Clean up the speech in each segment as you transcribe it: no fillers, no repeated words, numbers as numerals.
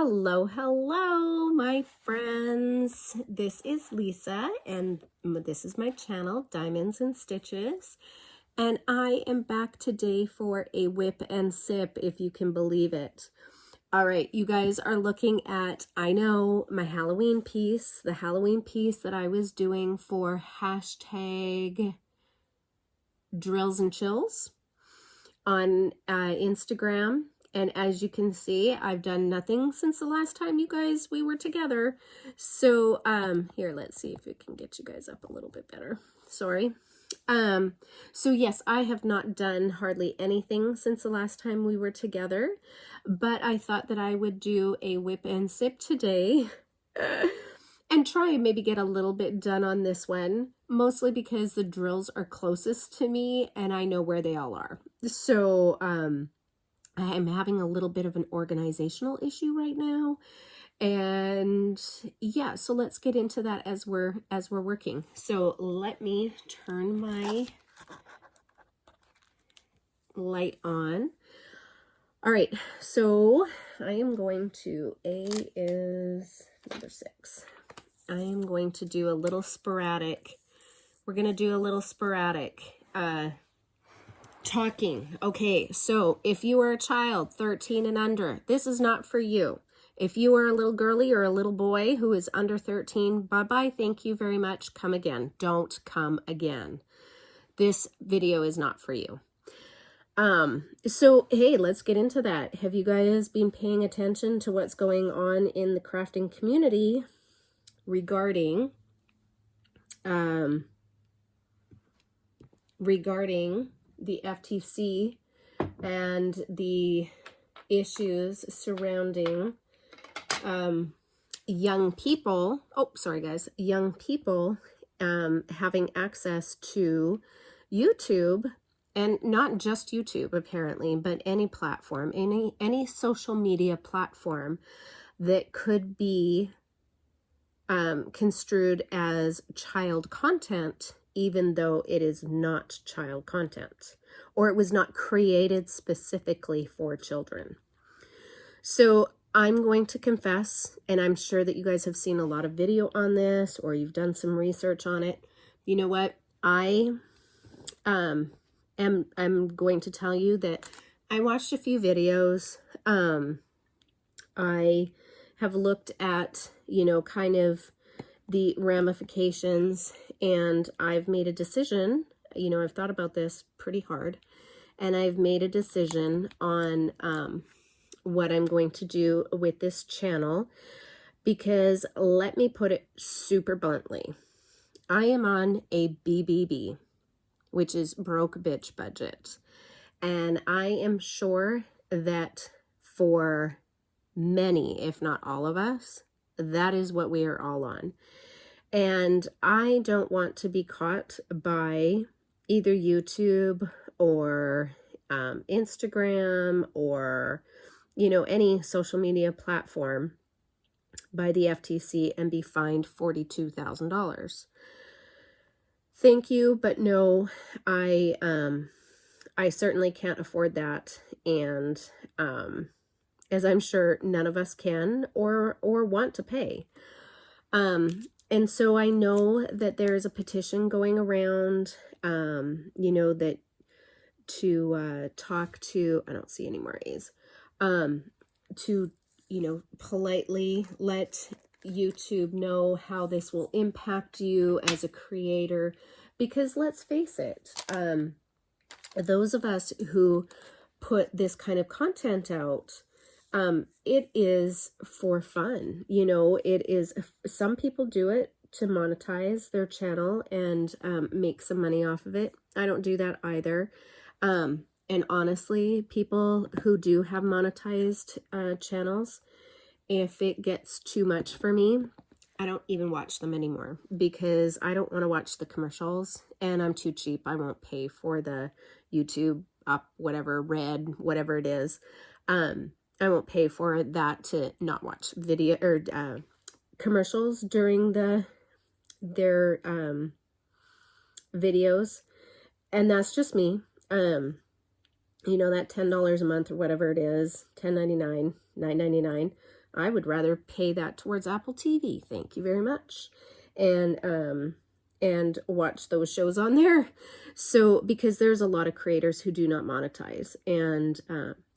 Hello, hello, my friends. This is Lisa, and this is my channel, Diamonds and Stitches. And I am back today for a whip and sip, if you can believe it. All right, you guys are looking at, I know, my Halloween piece, the Halloween piece that I was doing for hashtag drills and chills on Instagram. And as you can see, I've done nothing since the last time we were together. So here, let's see if we can get you guys up a little bit better. Sorry. So yes, I have not done hardly anything since the last time we were together, but I thought that I would do a whip and sip today and try and maybe get a little bit done on this one, mostly because the drills are closest to me and I know where they all are. So I'm having a little bit of an organizational issue right now. And yeah, so let's get into that as we're working. So let me turn my light on. All right, so I am going to, A is number 6. I am going to do a little sporadic. We're going to do a little sporadic talking. Okay, so if you are a child 13 and under, this is not for you. If you are a little girly or a little boy who is under 13, bye-bye, thank you very much, come again. Don't come again. This video is not for you. So hey, let's get into that. Have you guys been paying attention to what's going on in the crafting community regarding the FTC and the issues surrounding young people, young people having access to YouTube, and not just YouTube apparently, but any platform, any social media platform that could be construed as child content, even though it is not child content, or it was not created specifically for children. So I'm going to confess, and I'm sure that you guys have seen a lot of video on this, or you've done some research on it. You know what? I'm going to tell you that I watched a few videos. I have looked at, kind of the ramifications, and I've made a decision. I've thought about this pretty hard, and I've made a decision on what I'm going to do with this channel, because let me put it super bluntly. I am on a BBB, which is broke bitch budget. And I am sure that for many, if not all of us, that is what we are all on. And I don't want to be caught by either YouTube or Instagram or, any social media platform by the FTC and be fined $42,000. Thank you, but no, I certainly can't afford that, and as I'm sure none of us can or want to pay. And so I know that there is a petition going around, that to talk to, I don't see any more A's, to, politely let YouTube know how this will impact you as a creator, because let's face it, those of us who put this kind of content out, it is for fun. It is, some people do it to monetize their channel and make some money off of it. I don't do that either. And honestly, people who do have monetized channels, if it gets too much for me, I don't even watch them anymore, because I don't want to watch the commercials, and I'm too cheap. I won't pay for the YouTube up, whatever, red, whatever it is. I won't pay for that to not watch video or commercials during their videos. And that's just me. That $10 a month or whatever it is, $10.99, $9.99 I would rather pay that towards Apple TV. Thank you very much. And watch those shows on there. So, because there's a lot of creators who do not monetize, and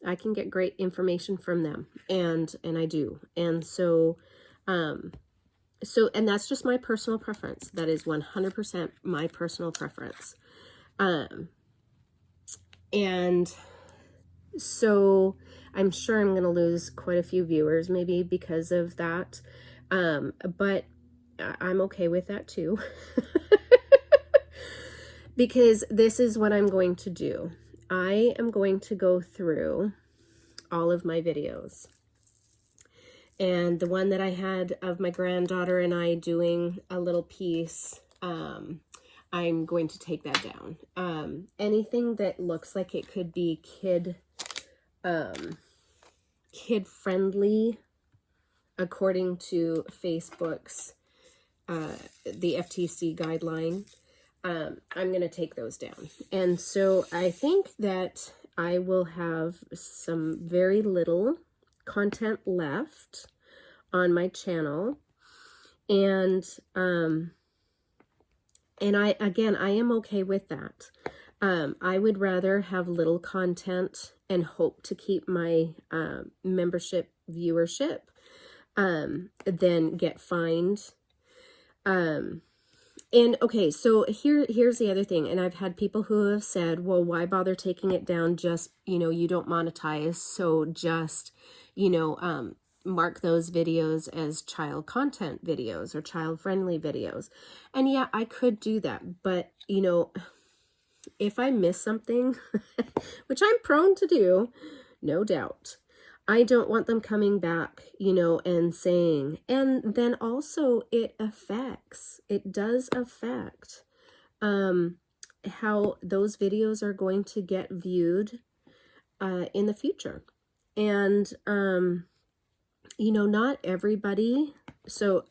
I can get great information from them, and I do. And so, and that's just my personal preference. That is 100% my personal preference. And so I'm sure I'm going to lose quite a few viewers maybe because of that. But I'm okay with that too. Because this is what I'm going to do. I am going to go through all of my videos. And the one that I had of my granddaughter and I doing a little piece, I'm going to take that down. Anything that looks like it could be kid friendly, according to Facebook's, the FTC guideline, I'm going to take those down. And so I think that I will have some very little content left on my channel. And I am okay with that. I would rather have little content and hope to keep my membership viewership than get fined. And okay, so here's the other thing. And I've had people who have said, well, why bother taking it down? Just, you don't monetize. So just, mark those videos as child content videos or child friendly videos. And yeah, I could do that. But, if I miss something, which I'm prone to do, no doubt, I don't want them coming back, and saying, and then also it does affect how those videos are going to get viewed in the future. And, not everybody, so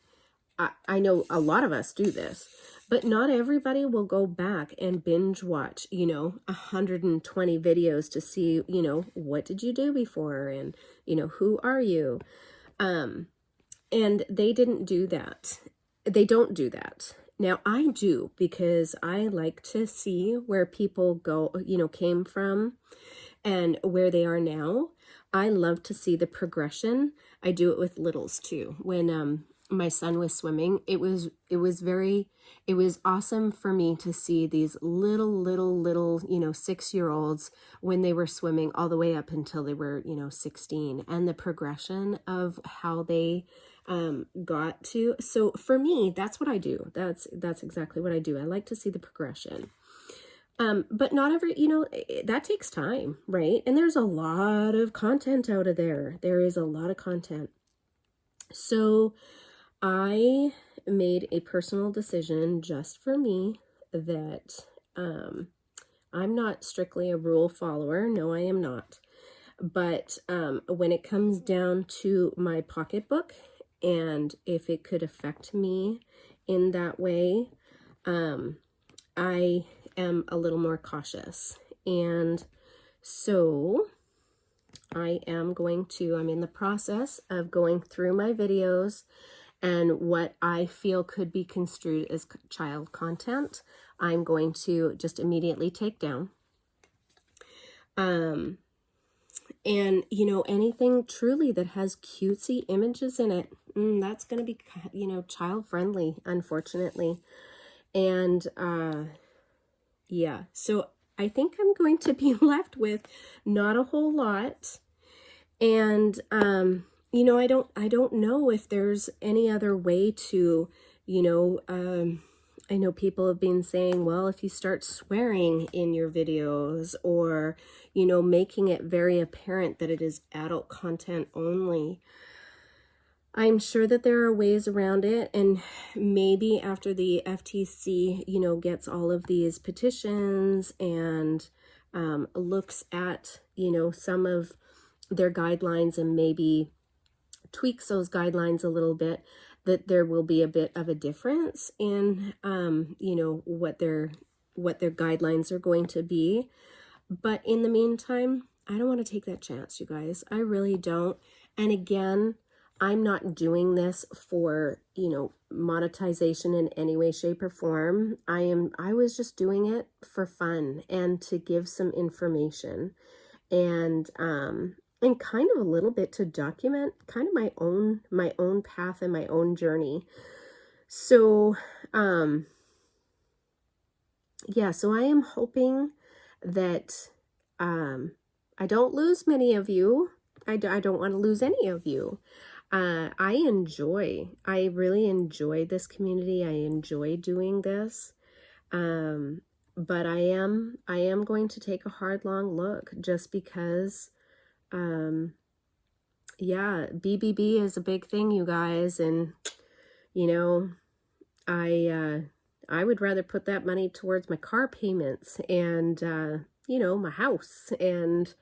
I know a lot of us do this, but not everybody will go back and binge watch, 120 videos to see, what did you do before? And, who are you? And they didn't do that. They don't do that. Now I do, because I like to see where people came from and where they are now. I love to see the progression. I do it with littles too. When, my son was swimming, it was awesome for me to see these little 6-year-olds when they were swimming all the way up until they were 16, and the progression of how they got to. So for me, that's what I do. That's exactly what I do. I like to see the progression. But not every, that takes time, right? And there's a lot of content out of there. There is a lot of content. So I made a personal decision just for me that I'm not strictly a rule follower. No, I am not. But when it comes down to my pocketbook, and if it could affect me in that way, I am a little more cautious. And so I'm in the process of going through my videos, and what I feel could be construed as child content, I'm going to just immediately take down. And, anything truly that has cutesy images in it, that's going to be, child friendly, unfortunately. And, yeah, so I think I'm going to be left with not a whole lot. And, I don't know if there's any other way to, I know people have been saying, well, if you start swearing in your videos, or, making it very apparent that it is adult content only, I'm sure that there are ways around it. And maybe after the FTC, gets all of these petitions and looks at, some of their guidelines and maybe tweaks those guidelines a little bit, that there will be a bit of a difference in, what their guidelines are going to be. But in the meantime, I don't want to take that chance, you guys. I really don't. And again, I'm not doing this for, you know, monetization in any way, shape, or form. I was just doing it for fun and to give some information and kind of a little bit to document kind of my own path and my own journey. So, yeah, so I am hoping that I don't lose many of you. I don't want to lose any of you. I really enjoy this community. I enjoy doing this. But I am going to take a hard, long look just because, yeah, BBB is a big thing, you guys. And, you know, I would rather put that money towards my car payments and, you know, my house and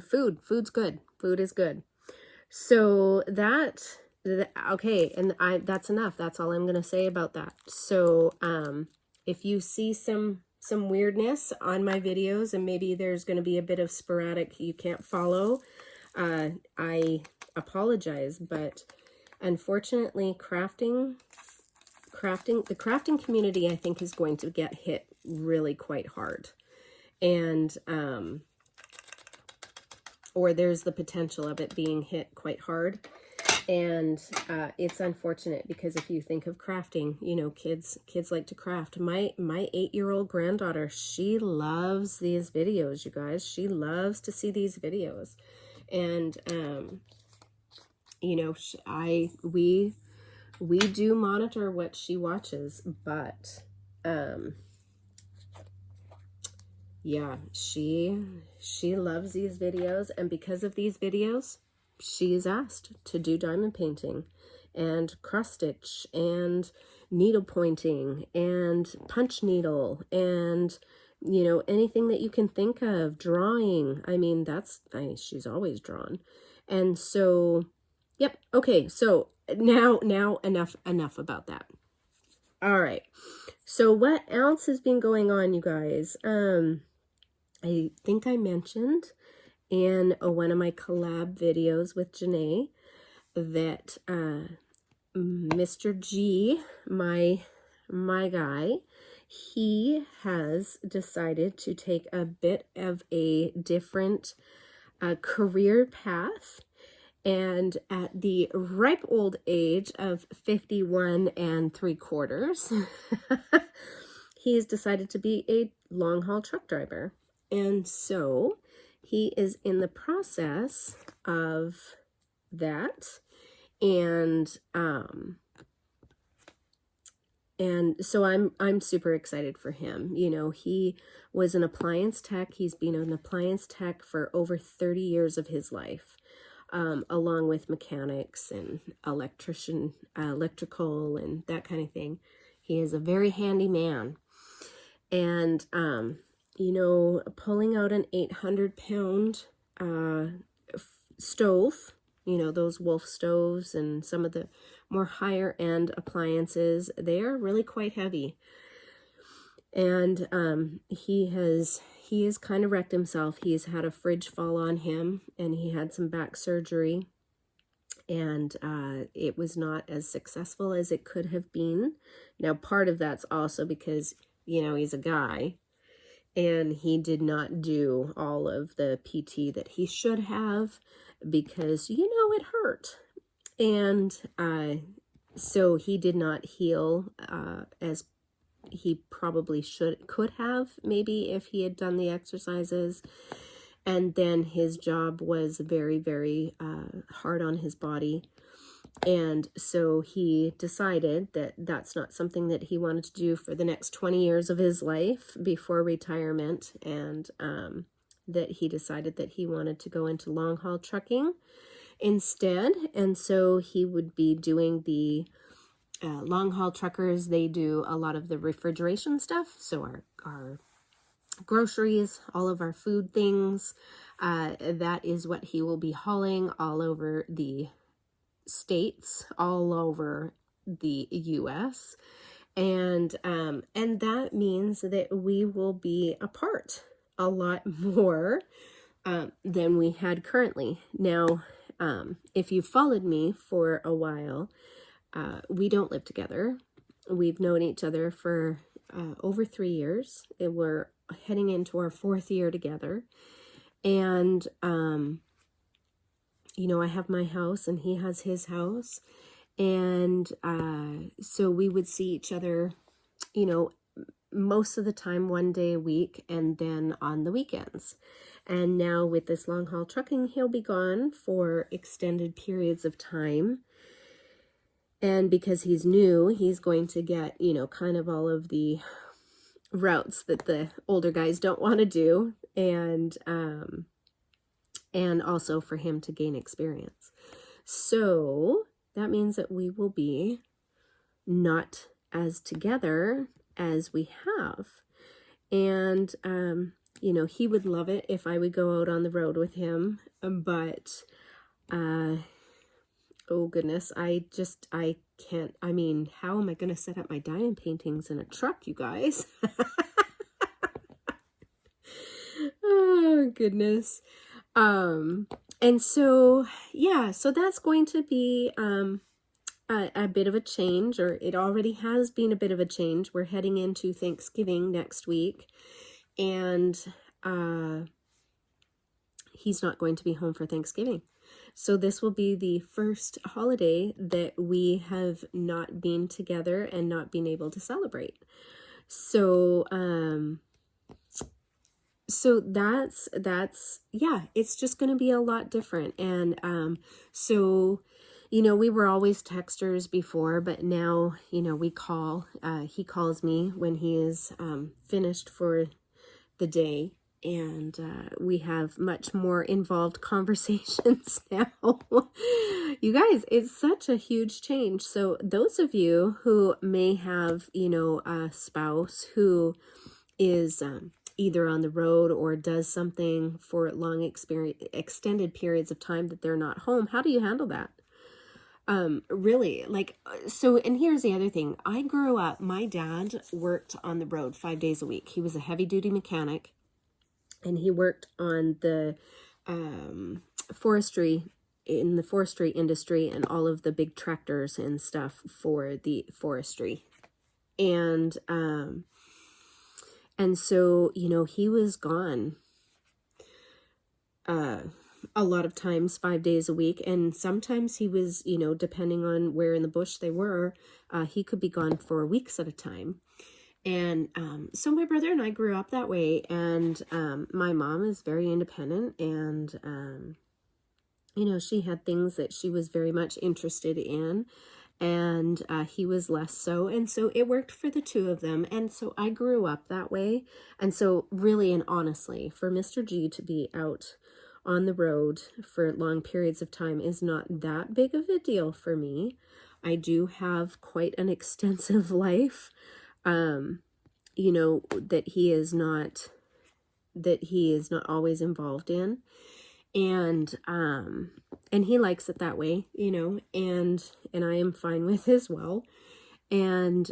food. Food's good. Food is good. So okay, and that's enough. That's all I'm going to say about that. So, if you see some weirdness on my videos and maybe there's going to be a bit of sporadic, you can't follow, I apologize, but unfortunately, the crafting community, I think, is going to get hit really quite hard. And, or there's the potential of it being hit quite hard. And it's unfortunate because if you think of crafting, you know, kids like to craft. My 8-year-old granddaughter, she loves these videos, you guys. She loves to see these videos. And, you know, we do monitor what she watches, but, yeah, she loves these videos, and because of these videos, she is asked to do diamond painting and cross stitch and needle pointing and punch needle and, you know, anything that you can think of, drawing. I mean, she's always drawn. And so, yep. Okay. So now enough about that. All right. So what else has been going on, you guys? I think I mentioned in one of my collab videos with Janae that Mr. G, my guy, he has decided to take a bit of a different career path, and at the ripe old age of 51 3/4 he's decided to be a long haul truck driver. And so he is in the process of that. And so I'm super excited for him. You know, he was an appliance tech. He's been an appliance tech for over 30 years of his life, along with mechanics and electrical and that kind of thing. He is a very handy man. And, you know, pulling out an 800-pound stove, you know, those Wolf stoves and some of the more higher end appliances, they are really quite heavy. And he has kind of wrecked himself. He's had a fridge fall on him, and he had some back surgery, and it was not as successful as it could have been. Now, part of that's also because, you know, he's a guy, and he did not do all of the PT that he should have because, you know, it hurt. And so he did not heal as he probably could have, maybe, if he had done the exercises. And then his job was very, very hard on his body. And so he decided that that's not something that he wanted to do for the next 20 years of his life before retirement. And that he decided that he wanted to go into long haul trucking instead. And so he would be doing the long haul truckers. They do a lot of the refrigeration stuff. So our groceries, all of our food things, that is what he will be hauling all over the states, all over the US. And that means that we will be apart a lot more than we had currently. Now, if you followed me for a while, we don't live together. We've known each other for over 3 years, and we're heading into our 4th year together. And, you know, I have my house and he has his house. And so we would see each other, you know, most of the time 1 day a week, and then on the weekends. And now with this long haul trucking, he'll be gone for extended periods of time. And because he's new, he's going to get, you know, kind of all of the routes that the older guys don't want to do. And also for him to gain experience. So that means that we will be not as together as we have. And, you know, he would love it if I would go out on the road with him, but, oh goodness, I can't. I mean, how am I going to set up my diamond paintings in a truck, you guys? Oh goodness. And so, yeah, so that's going to be, a bit of a change, or it already has been a bit of a change. We're heading into Thanksgiving next week, and, he's not going to be home for Thanksgiving. So this will be the first holiday that we have not been together and not been able to celebrate. So, so that's, yeah, it's just going to be a lot different. And, so, you know, we were always texters before, but now, you know, we call, he calls me when he is, finished for the day. And we have much more involved conversations now. You guys, it's such a huge change. So those of you who may have, you know, a spouse who is either on the road or does something for extended periods of time that they're not home, how do you handle that? Really, like, so, and here's the other thing. I grew up, my dad worked on the road 5 days a week. He was a heavy duty mechanic. And he worked on the forestry industry and all of the big tractors and stuff for the forestry. And so, you know, he was gone a lot of times 5 days a week. And sometimes he was, you know, depending on where in the bush they were, he could be gone for weeks at a time. And so my brother and I grew up that way, and my mom is very independent, and, you know, she had things that she was very much interested in, and he was less so, and so it worked for the two of them, and so I grew up that way. And so really and honestly, for Mr. G to be out on the road for long periods of time is not that big of a deal for me. I do have quite an extensive life. You know, that he is not always involved in. And he likes it that way, you know, and I am fine with as well. And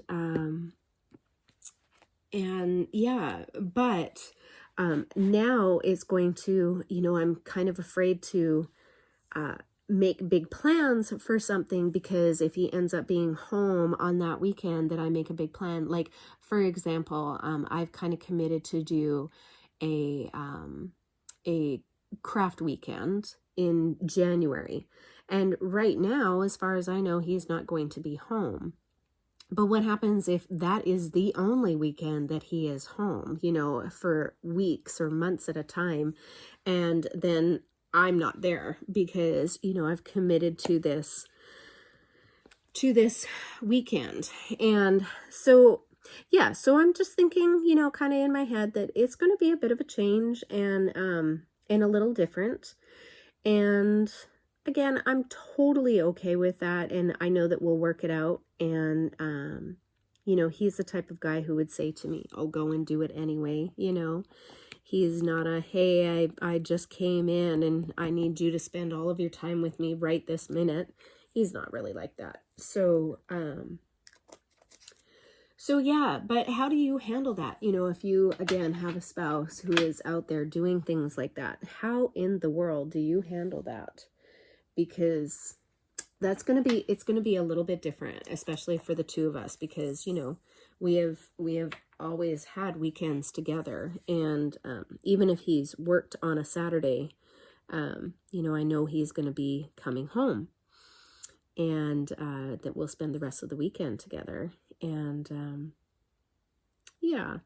yeah, but, now it's going to, you know, I'm kind of afraid to, make big plans for something, because if he ends up being home on that weekend that I make a big plan, like for example, I've kind of committed to do a craft weekend in January. And right now, as far as I know, he's not going to be home. But what happens if that is the only weekend that he is home, you know, for weeks or months at a time, and then I'm not there because, you know, I've committed to this weekend. And so, yeah, so I'm just thinking, you know, kind of in my head that it's going to be a bit of a change, and a little different. And again, I'm totally okay with that. And I know that we'll work it out. And, you know, he's the type of guy who would say to me, "Oh, go and do it anyway," you know. He's not a, "Hey, I just came in and I need you to spend all of your time with me right this minute." He's not really like that. So, so yeah, but how do you handle that? You know, if you, again, have a spouse who is out there doing things like that, how in the world do you handle that? because it's going to be a little bit different, especially for the two of us, because, you know, we have always had weekends together. And even if he's worked on a Saturday, you know, I know he's going to be coming home, and that we'll spend the rest of the weekend together. And yeah.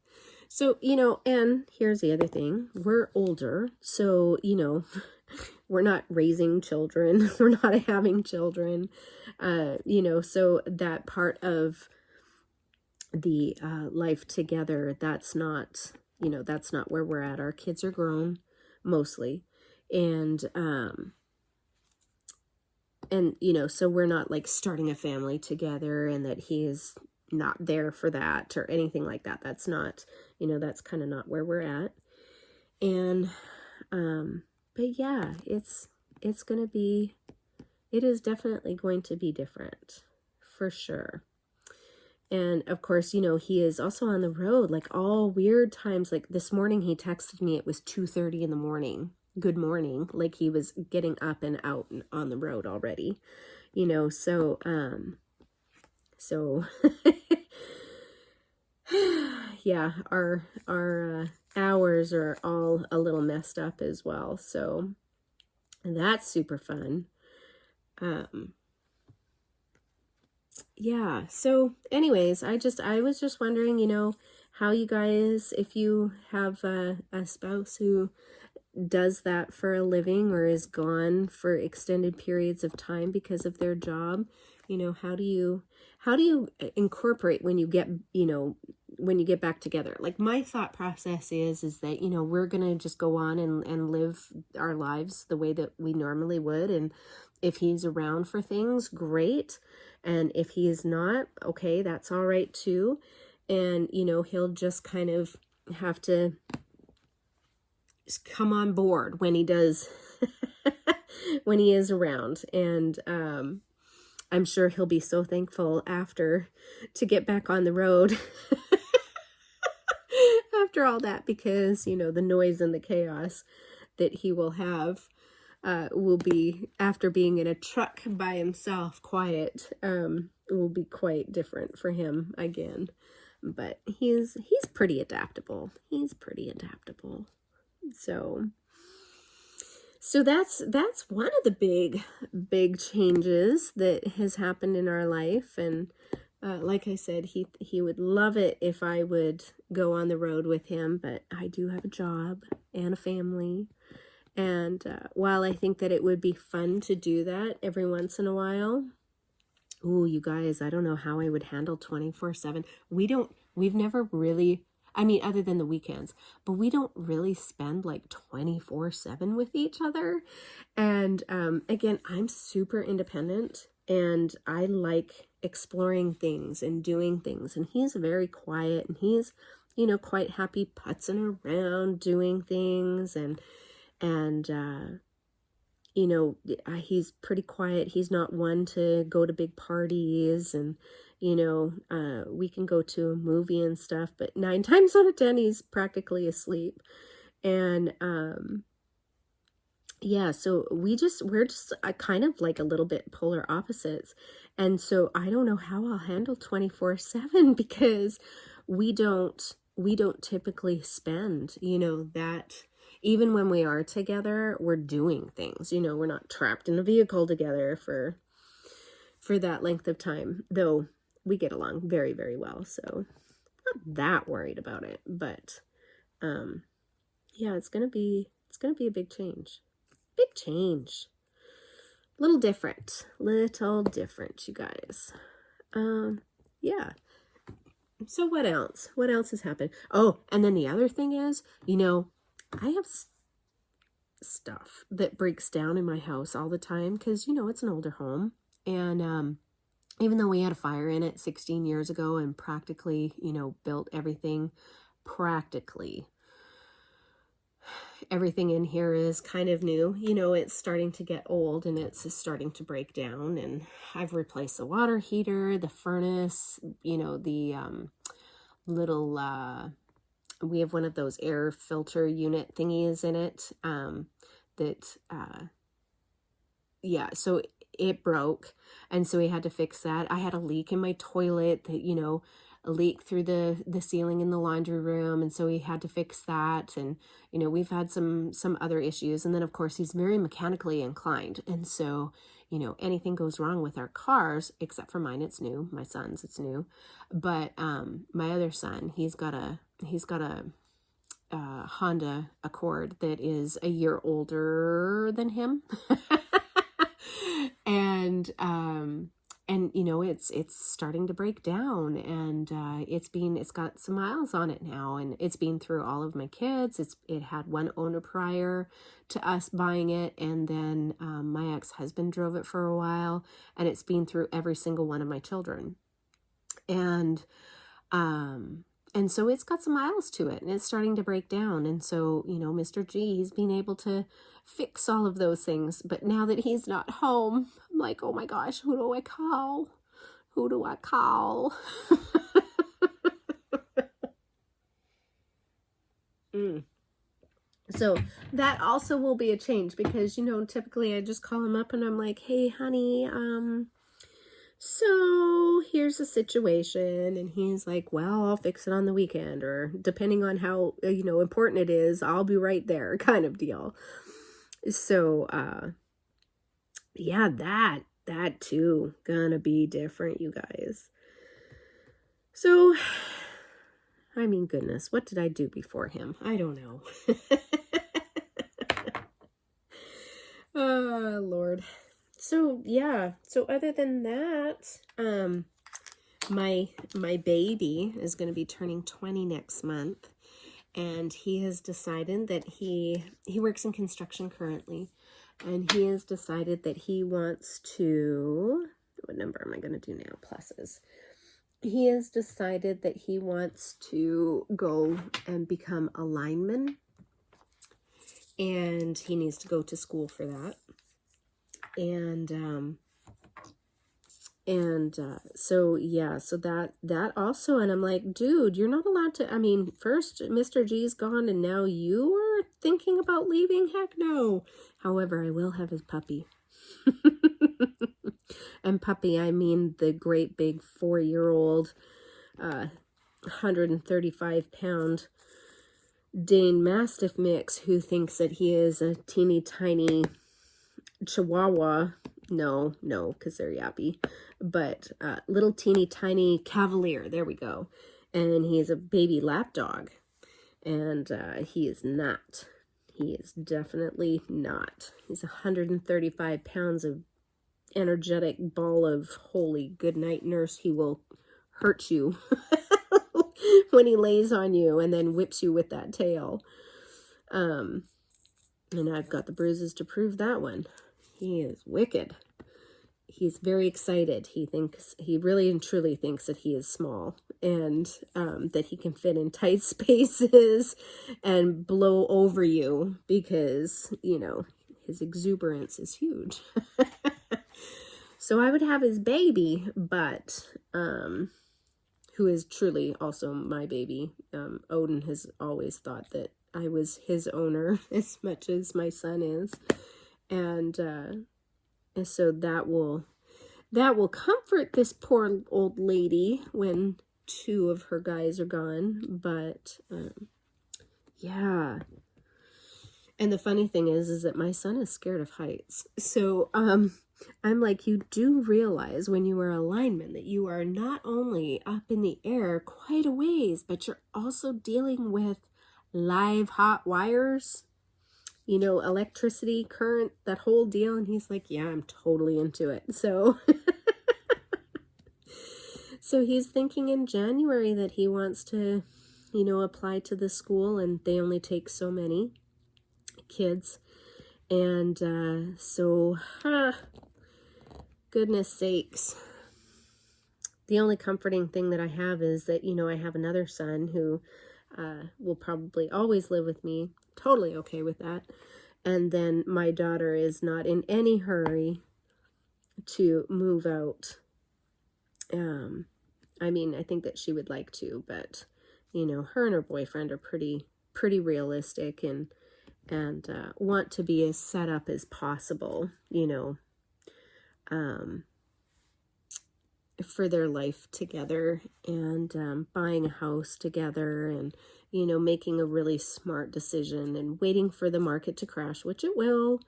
So, you know, and here's the other thing. We're older, so, you know, we're not raising children. We're not having children. You know, so that part of the life together, that's not, you know, that's not where we're at. Our kids are grown, mostly. And, you know, so we're not like starting a family together, and that he is not there for that or anything like that. That's not, you know, that's kind of not where we're at. And, but yeah, it's going to be, it is definitely going to be different, for sure. And of course, you know, he is also on the road, like all weird times. Like this morning, he texted me, it was 2:30 in the morning. Good morning. Like he was getting up and out and on the road already, you know, so, yeah, our hours are all a little messed up as well. So that's super fun. Yeah. So anyways, I was just wondering, you know, how you guys, if you have a spouse who does that for a living or is gone for extended periods of time because of their job, you know, how do you incorporate when you get, you know, when you get back together? Like my thought process is that, you know, we're going to just go on and live our lives the way that we normally would. And if he's around for things, great. And if he is not, okay, that's all right too. And, you know, he'll just kind of have to come on board when he does, when he is around. And I'm sure he'll be so thankful after to get back on the road after all that, because, you know, the noise and the chaos that he will have will be, after being in a truck by himself, quiet, will be quite different for him again. But he's pretty adaptable. He's pretty adaptable. So that's one of the big changes that has happened in our life. And like I said, he would love it if I would go on the road with him, but I do have a job and a family. And while I think that it would be fun to do that every once in a while, ooh, you guys, I don't know how I would handle 24/7. We've never really, I mean, other than the weekends, but we don't really spend like 24/7 with each other. And again, I'm super independent, and I like exploring things and doing things. And he's very quiet, and he's, you know, quite happy putzing around doing things. And you know, he's pretty quiet. He's not one to go to big parties, and, you know, we can go to a movie and stuff, but 9 times out of 10, he's practically asleep. And, yeah, so we're just kind of like a little bit polar opposites. And so I don't know how I'll handle 24/7, because we don't typically spend, you know, that. Even when we are together, we're doing things, you know, we're not trapped in a vehicle together for that length of time, though we get along very, very well. So not that worried about it, but, yeah, it's going to be a big change, little different, you guys. Yeah. So what else has happened? Oh, and then the other thing is, you know, I have stuff that breaks down in my house all the time, because, you know, it's an older home. And even though we had a fire in it 16 years ago and practically, you know, built everything, everything in here is kind of new. You know, it's starting to get old, and it's starting to break down. And I've replaced the water heater, the furnace, you know, the little we have one of those air filter unit thingies in it, that yeah, so it broke, and so we had to fix that. I had a leak in my toilet that, a leak through the ceiling in the laundry room, and so we had to fix that. And we've had some other issues, and then of course he's very mechanically inclined, and so anything goes wrong with our cars, except for mine, it's new. My son's, it's new, but my other son, he's got a Honda Accord that is a year older than him. and it's starting to break down, and it's got some miles on it now, and it's been through all of my kids. It had one owner prior to us buying it, and then my ex-husband drove it for a while, and it's been through every single one of my children. And so it's got some miles to it, and it's starting to break down. And so, Mr. G, he's been able to fix all of those things. But now that he's not home, I'm like, oh my gosh, who do I call? Who do I call? So that also will be a change, because, typically I just call him up and I'm like, hey, honey, so here's the situation. And he's like, well, I'll fix it on the weekend, or depending on how, important it is, I'll be right there, kind of deal. So, yeah, that too, gonna be different, you guys. So, I mean, goodness, what did I do before him? I don't know. Oh, Lord. So yeah, so other than that, my baby is going to be turning 20 next month, and he has decided that he works in construction currently, and he has decided that he wants to, what number am I going to do now? Pluses. He has decided that he wants to go and become a lineman, and he needs to go to school for that. So yeah, so that also, and I'm like, dude, you're not allowed to, I mean, first Mr. G's gone, and now you are thinking about leaving? Heck no. However, I will have his puppy. And puppy, I mean the great big 4-year-old, 135-pound Dane Mastiff mix who thinks that he is a teeny tiny Chihuahua. No, because they're yappy. But little teeny tiny Cavalier. There we go. And he is a baby lap dog. And he is not. He is definitely not. He's 135 pounds of energetic ball of holy good night nurse. He will hurt you when he lays on you and then whips you with that tail. And I've got the bruises to prove that one. He is wicked. He's very excited. He really and truly thinks that he is small, and that he can fit in tight spaces and blow over you, because, his exuberance is huge. So I would have his baby, but who is truly also my baby. Odin has always thought that I was his owner as much as my son is. And so that will comfort this poor old lady when 2 of her guys are gone. But yeah. And the funny thing is that my son is scared of heights. So I'm like, you do realize when you are a lineman that you are not only up in the air quite a ways, but you're also dealing with live hot wires, electricity, current, that whole deal. And he's like, yeah, I'm totally into it. So, so he's thinking in January that he wants to, apply to the school, and they only take so many kids. And goodness sakes. The only comforting thing that I have is that, I have another son who will probably always live with me. Totally okay with that. And then my daughter is not in any hurry to move out. I mean, I think that she would like to, but, her and her boyfriend are pretty realistic, and want to be as set up as possible, for their life together, and buying a house together, and, you know, making a really smart decision and waiting for the market to crash, which it will.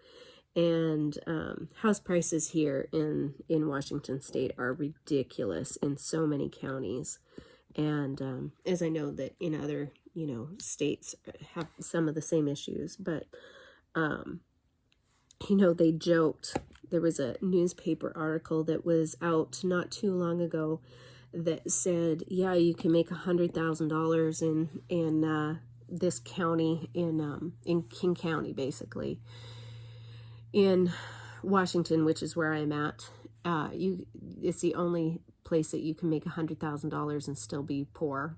And house prices here in Washington State are ridiculous in so many counties. And as I know that in other, you know, states have some of the same issues, but, you know, they joked, there was a newspaper article that was out not too long ago that said, yeah, you can make $100,000 in this county, in King County, basically, in Washington, which is where I'm at. It's the only place that you can make $100,000 and still be poor.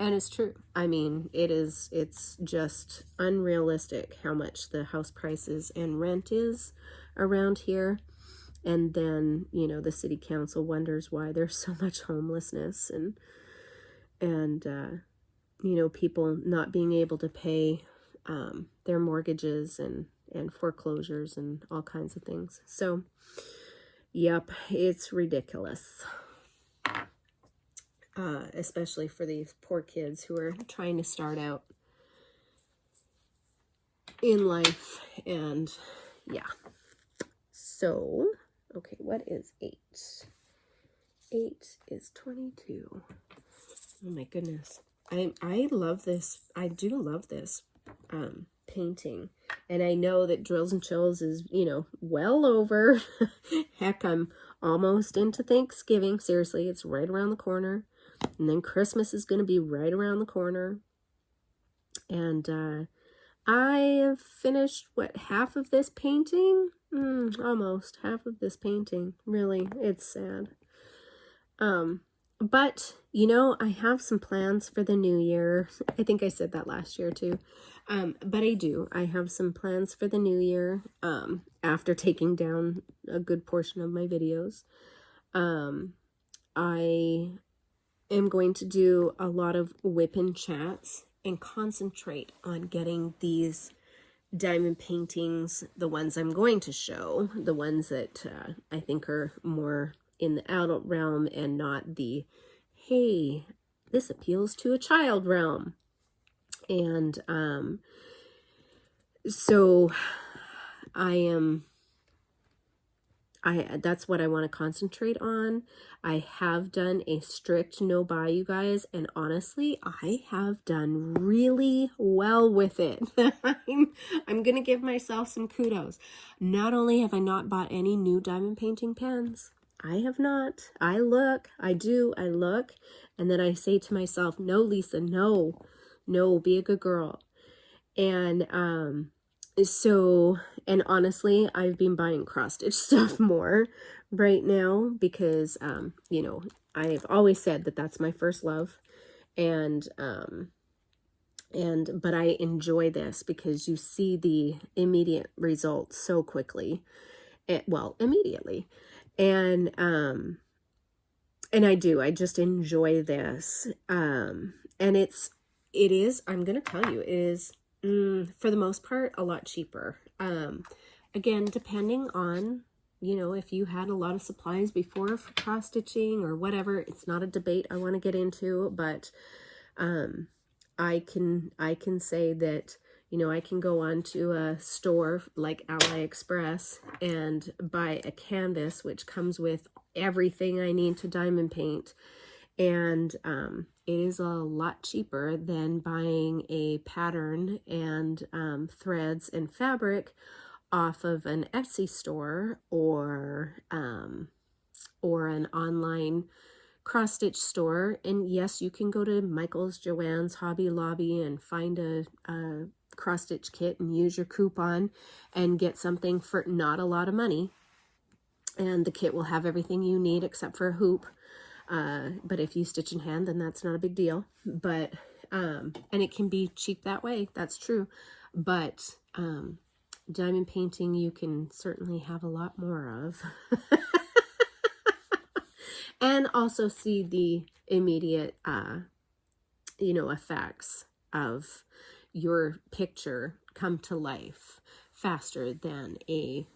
And it's true. I mean, it's just unrealistic how much the house prices and rent is around here. And then, you know, the city council wonders why there's so much homelessness, and you know, people not being able to pay their mortgages, and foreclosures and all kinds of things. So, yep, it's ridiculous. Especially for these poor kids who are trying to start out in life. And yeah. So, okay, what is 8? 8 is 22. Oh my goodness. I love this. I do love this painting. And I know that Drills and Chills is, you know, well over. Heck, I'm almost into Thanksgiving. Seriously, it's right around the corner. And then Christmas is going to be right around the corner. And I have finished, what, half of this painting? Almost half of this painting. Really, it's sad. But, you know, I have some plans for the new year. I think I said that last year too. But I do. I have some plans for the new year, after taking down a good portion of my videos. I am going to do a lot of whip-in chats and concentrate on getting these diamond paintings, the ones I'm going to show, the ones that I think are more in the adult realm and not the, hey, this appeals to a child realm. And so that's what I want to concentrate on. I have done a strict no buy, you guys, and honestly, I have done really well with it. I'm gonna give myself some kudos. Not only have I not bought any new diamond painting pens, I have not. I look, and then I say to myself, no, Lisa, no, be a good girl. And and honestly, I've been buying cross-stitch stuff more right now because, you know, I've always said that that's my first love. But I enjoy this because you see the immediate results so quickly. Immediately. And I just enjoy this. And it is, I'm going to tell you, it is, for the most part, a lot cheaper. Again, depending on, you know, if you had a lot of supplies before for cross stitching or whatever, it's not a debate I want to get into, but I can say that, you know, I can go on to a store like AliExpress and buy a canvas, which comes with everything I need to diamond paint. And it is a lot cheaper than buying a pattern and threads and fabric off of an Etsy store or an online cross-stitch store. And yes, you can go to Michael's, Joann's, Hobby Lobby and find a cross-stitch kit and use your coupon and get something for not a lot of money. And the kit will have everything you need except for a hoop. But if you stitch in hand, then that's not a big deal. But, and it can be cheap that way. That's true. But, diamond painting, you can certainly have a lot more of. And also see the immediate, you know, effects of your picture come to life faster than a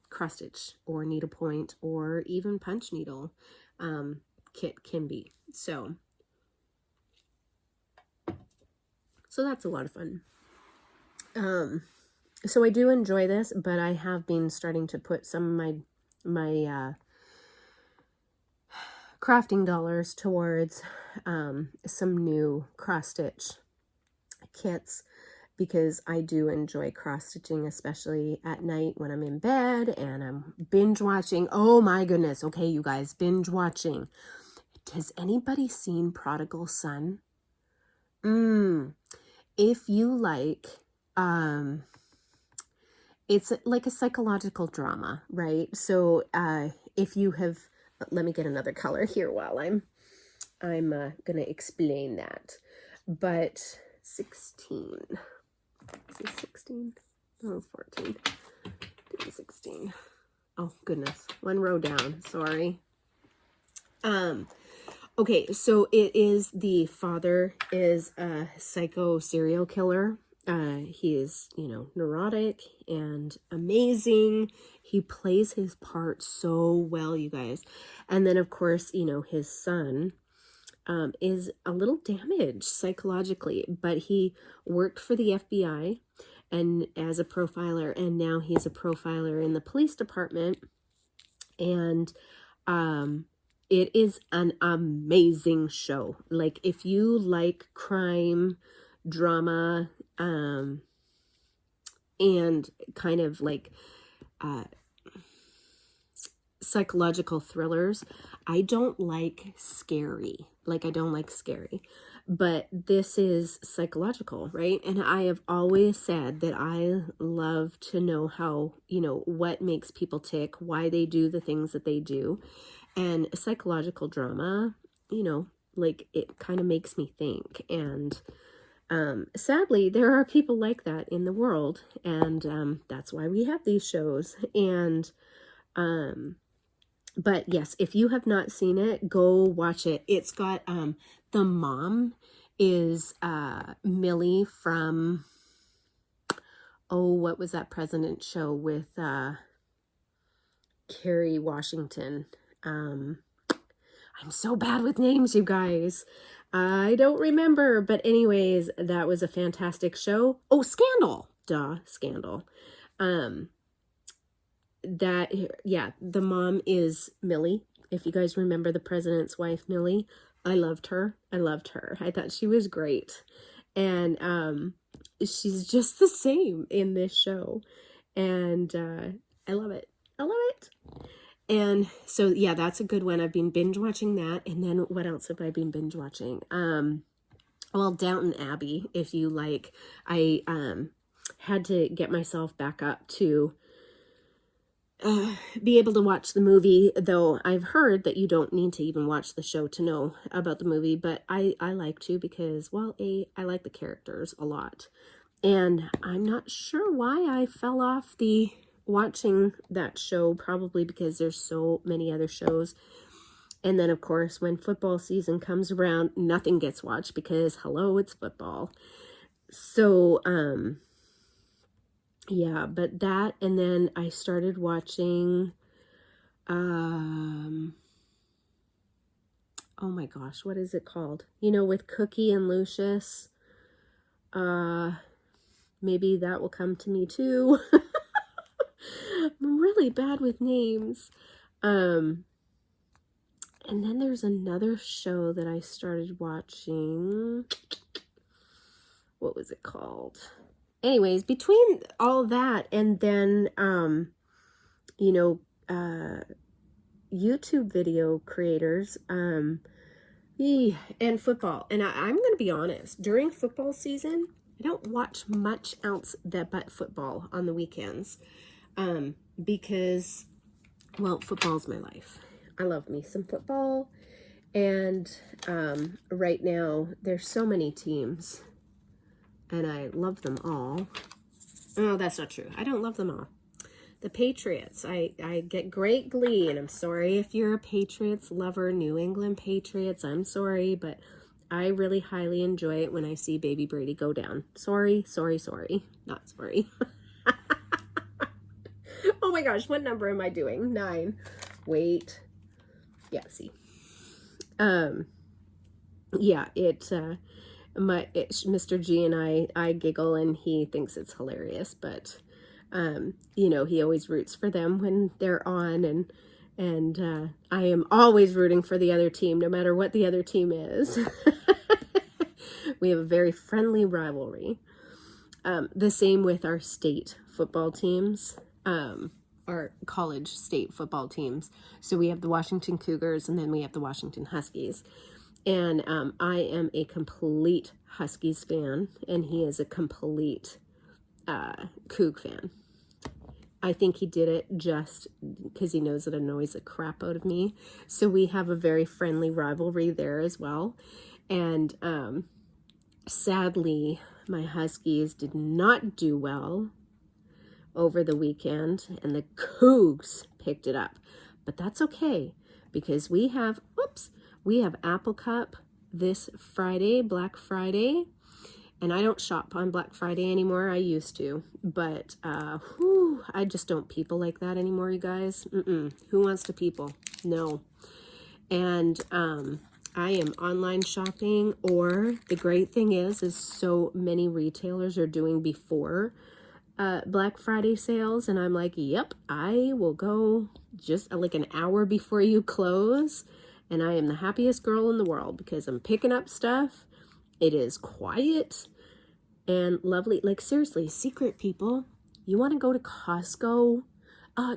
cross stitch or needlepoint or even punch needle kit can be. So that's a lot of fun. So I do enjoy this, but I have been starting to put some of my crafting dollars towards some new cross stitch kits, because I do enjoy cross stitching, especially at night when I'm in bed and I'm binge watching. Oh my goodness. Okay, you guys, binge watching. Has anybody seen Prodigal Son? If you like, it's like a psychological drama, right? So if you have, let me get another color here while I'm going to explain that. But 16. Is it 16? Oh, 14. 16. Oh, goodness. One row down. Sorry. Okay, so it is, the father is a psycho serial killer. He is, neurotic and amazing. He plays his part so well, you guys. And then, of course, his son is a little damaged psychologically, but he worked for the FBI and as a profiler, and now he's a profiler in the police department. And it is an amazing show. Like, if you like crime, drama, and kind of like psychological thrillers. I don't like scary. I don't like scary. But this is psychological, right? And I have always said that I love to know how, what makes people tick, why they do the things that they do. And psychological drama, it kind of makes me think. And sadly, there are people like that in the world. And that's why we have these shows. And but yes, if you have not seen it, go watch it. It's got the mom is Millie from, what was that president show with Kerry Washington? I'm so bad with names, you guys. I don't remember, but anyways, that was a fantastic show. Oh, Scandal. Duh, Scandal. The mom is Millie. If you guys remember the president's wife, Millie, I loved her. I thought she was great. And she's just the same in this show. And I love it. And so, yeah, that's a good one. I've been binge watching that. And then what else have I been binge watching? Well, Downton Abbey, if you like. I had to get myself back up to be able to watch the movie, though I've heard that you don't need to even watch the show to know about the movie, but I like to, because, well, I like the characters a lot. And I'm not sure why I fell off the watching that show, probably because there's so many other shows. And then, of course, when football season comes around, nothing gets watched because, hello, it's football. So, yeah, but that, and then I started watching, oh my gosh, what is it called? With Cookie and Lucius. Maybe that will come to me too. I'm really bad with names. And then there's another show that I started watching. What was it called? Anyways, between all that and then, YouTube video creators, and football. And I'm going to be honest, during football season, I don't watch much else but football on the weekends, because, well, football's my life. I love me some football. And right now, there's so many teams. And I love them all. Oh, that's not true. I don't love them all. The Patriots. I get great glee, and I'm sorry if you're a Patriots lover, New England Patriots. I'm sorry, but I really highly enjoy it when I see Baby Brady go down. Sorry. Not sorry. Oh my gosh, what number am I doing? 9. Wait. Yeah, see. Yeah, Mr. G and I giggle and he thinks it's hilarious, but you know, he always roots for them when they're on, and I am always rooting for the other team, no matter what the other team is. We have a very friendly rivalry. The same with our state football teams, our college state football teams. So we have the Washington Cougars and then we have the Washington Huskies. And I am a complete Huskies fan, and he is a complete Coug fan. I think he did it just because he knows it annoys the crap out of me. So we have a very friendly rivalry there as well. And sadly, my Huskies did not do well over the weekend, and the Cougs picked it up. But that's okay, because we have Apple Cup this Friday, Black Friday. And I don't shop on Black Friday anymore. I used to, but I just don't people like that anymore, you guys. Who wants to people? No. And I am online shopping, or the great thing is so many retailers are doing before Black Friday sales, and I'm like, yep, I will go just like an hour before you close, and I am the happiest girl in the world because I'm picking up stuff. It is quiet and lovely. Like, seriously, secret people, you want to go to Costco?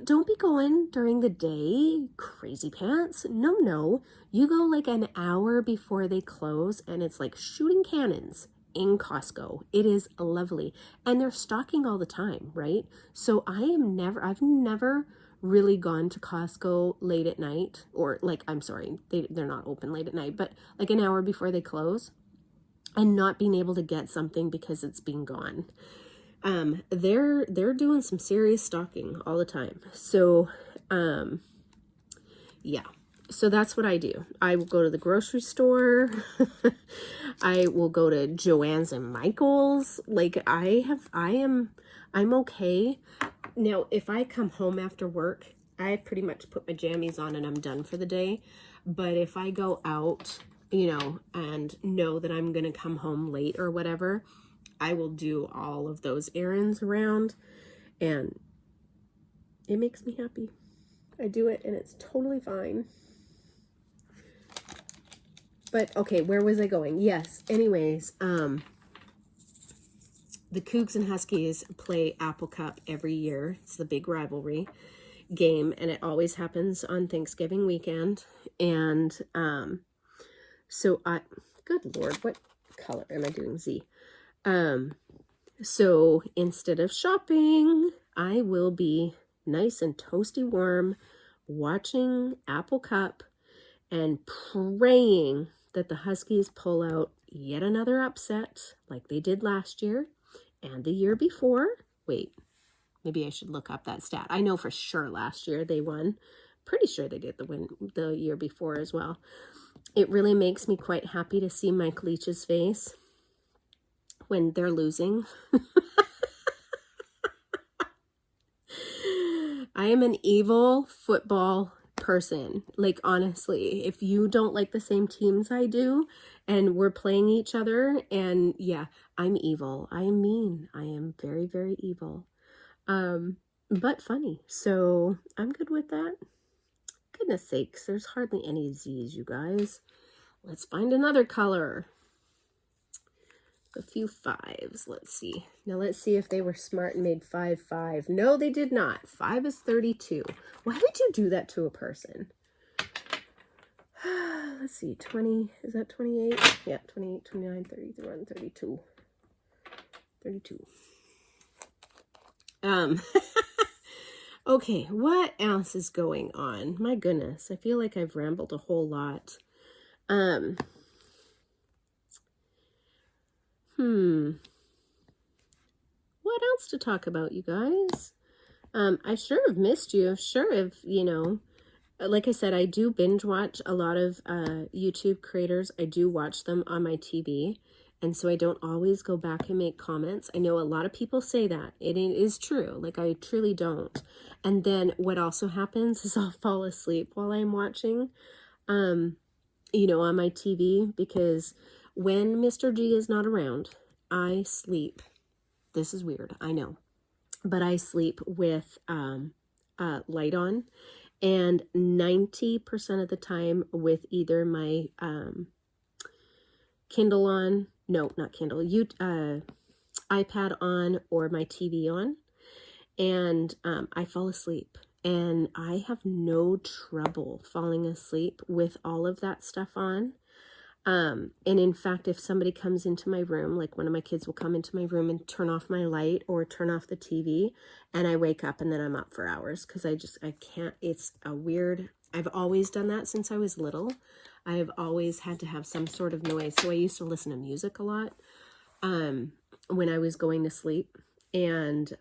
Don't be going during the day, crazy pants. No. You go like an hour before they close, and it's like shooting cannons in Costco. It is lovely. And they're stocking all the time, right? So I've never really gone to Costco late at night, or like, I'm sorry, they're not open late at night, but like an hour before they close, and not being able to get something because it's been gone. They're doing some serious stocking all the time. So, yeah. So that's what I do. I will go to the grocery store. I will go to Joann's and Michael's. Like, I'm okay. Now, if I come home after work, I pretty much put my jammies on and I'm done for the day. But if I go out, you know, and know that I'm going to come home late or whatever, I will do all of those errands around, and it makes me happy. I do it and it's totally fine. But okay, where was I going? Yes. Anyways, the Cougs and Huskies play Apple Cup every year. It's the big rivalry game, and it always happens on Thanksgiving weekend. And so good Lord, what color am I doing? Z. So instead of shopping, I will be nice and toasty warm, watching Apple Cup and praying that the Huskies pull out yet another upset like they did last year and the year before. Wait, maybe I should look up that stat. I know for sure last year they won. Pretty sure they did the year before as well. It really makes me quite happy to see Mike Leach's face when they're losing. I am an evil football person. Like, honestly, if you don't like the same teams I do and we're playing each other, and yeah, I'm evil. I am mean. I am very, very evil. But funny. So I'm good with that. Goodness sakes, there's hardly any Z's, you guys. Let's find another color. A few 5s. Let's see. Now let's see if they were smart and made 5, 5. No, they did not. 5 is 32. Why would you do that to a person? Let's see. 20. Is that 28? Yeah, 28, 29, 31, 32. 32. Okay, what else is going on? My goodness, I feel like I've rambled a whole lot. What else to talk about, you guys? I sure have missed you. Sure have, you know, like I said, I do binge watch a lot of YouTube creators. I do watch them on my TV, And so I don't always go back and make comments. I know a lot of people say that. It is true. Like, I truly don't. And then what also happens is I'll fall asleep while I'm watching, you know, on my TV, because when Mr. G is not around, I sleep. This is weird, I know. But I sleep with light on, and 90% of the time with either my Kindle on, no, not Kindle, iPad on, or my TV on, and I fall asleep. And I have no trouble falling asleep with all of that stuff on. And in fact, if somebody comes into my room, like one of my kids will come into my room and turn off my light or turn off the TV, and I wake up and then I'm up for hours, because I can't, it's a weird, I've always done that since I was little. I've always had to have some sort of noise. So I used to listen to music a lot when I was going to sleep. And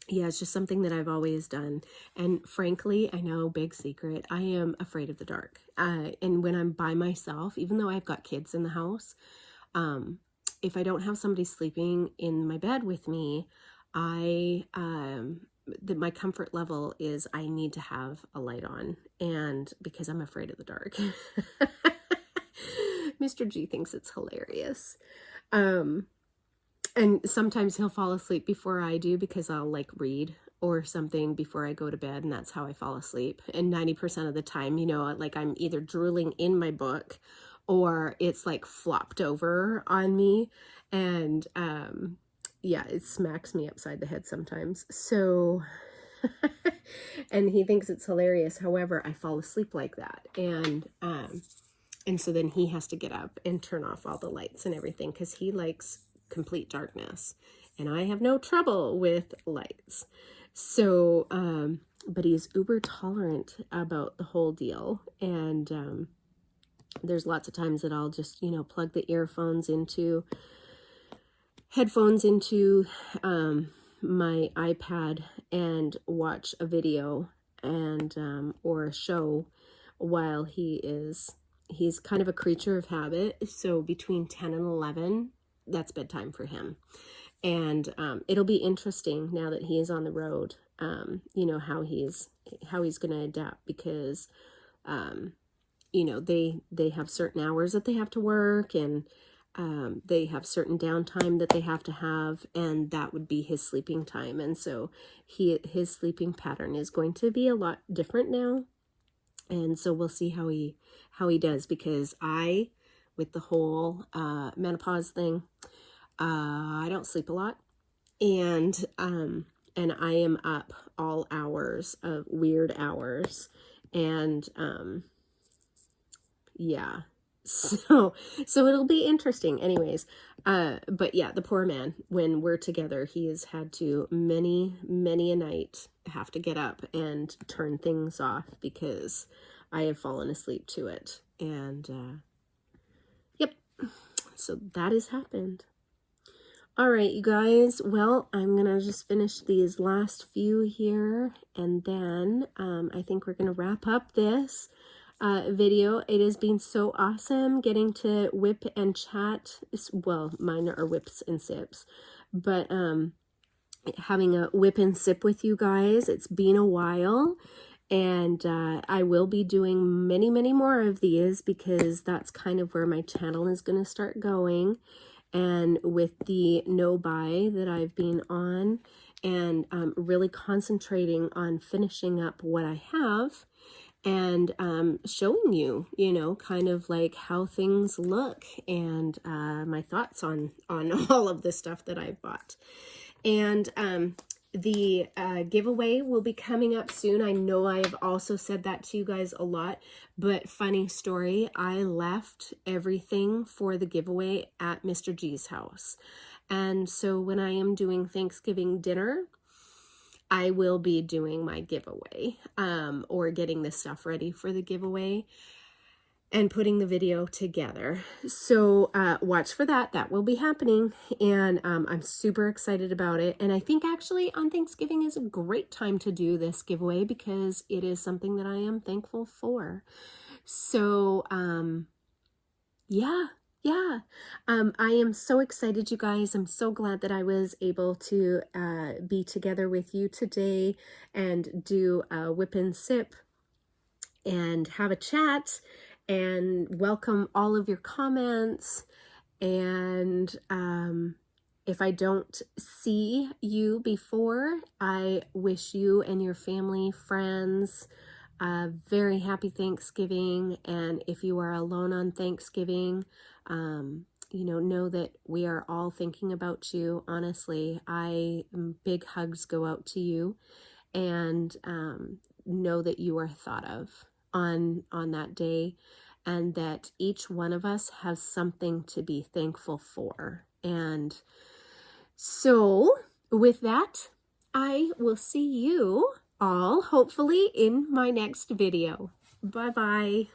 yeah, it's just something that I've always done. And frankly, I know, big secret, I am afraid of the dark. And when I'm by myself, even though I've got kids in the house, if I don't have somebody sleeping in my bed with me, my comfort level is I need to have a light on, and because I'm afraid of the dark. Mr. G thinks it's hilarious. And sometimes he'll fall asleep before I do, because I'll like read or something before I go to bed, and that's how I fall asleep. And 90% of the time, you know, like I'm either drooling in my book or it's like flopped over on me. And yeah, it smacks me upside the head sometimes. So, and he thinks it's hilarious. However, I fall asleep like that. And so then he has to get up and turn off all the lights and everything, because he likes complete darkness, and I have no trouble with lights. So but he's uber tolerant about the whole deal. And there's lots of times that I'll just, you know, plug the headphones into my iPad and watch a video and or a show while he's kind of a creature of habit. So between 10 and 11, that's bedtime for him. And it'll be interesting now that he is on the road, you know, how he's going to adapt, because you know, they have certain hours that they have to work, and they have certain downtime that they have to have, and that would be his sleeping time. And so his sleeping pattern is going to be a lot different now. And so we'll see how he does, because with the whole menopause thing, I don't sleep a lot, and I am up all hours of weird hours, and yeah, so it'll be interesting. Anyways, but yeah, the poor man, when we're together, he has had to many a night have to get up and turn things off, because I have fallen asleep to it. And yep, so that has happened. All right, you guys, well, I'm gonna just finish these last few here, and then I think we're gonna wrap up this video. It has been so awesome getting to whip and chat. Well, mine are whips and sips, but having a whip and sip with you guys, it's been a while. And I will be doing many more of these, because that's kind of where my channel is going to start going. And with the no buy that I've been on, and really concentrating on finishing up what I have, and showing you, you know, kind of like how things look, and my thoughts on all of the stuff that I've bought. And the giveaway will be coming up soon. I know I've also said that to you guys a lot, but funny story, I left everything for the giveaway at Mr. G's house. And so when I am doing Thanksgiving dinner, I will be doing my giveaway, or getting the stuff ready for the giveaway and putting the video together. So watch for that. That will be happening. And I'm super excited about it. And I think actually on Thanksgiving is a great time to do this giveaway, because it is something that I am thankful for. So yeah, Yeah, I am so excited, you guys. I'm so glad that I was able to be together with you today and do a Whip and Sip and have a chat and welcome all of your comments. And if I don't see you before, I wish you and your family, friends, a very happy Thanksgiving. And if you are alone on Thanksgiving, know that we are all thinking about you. Honestly, big hugs go out to you, and know that you are thought of on that day, and that each one of us has something to be thankful for. And so with that, I will see you all hopefully in my next video. Bye bye.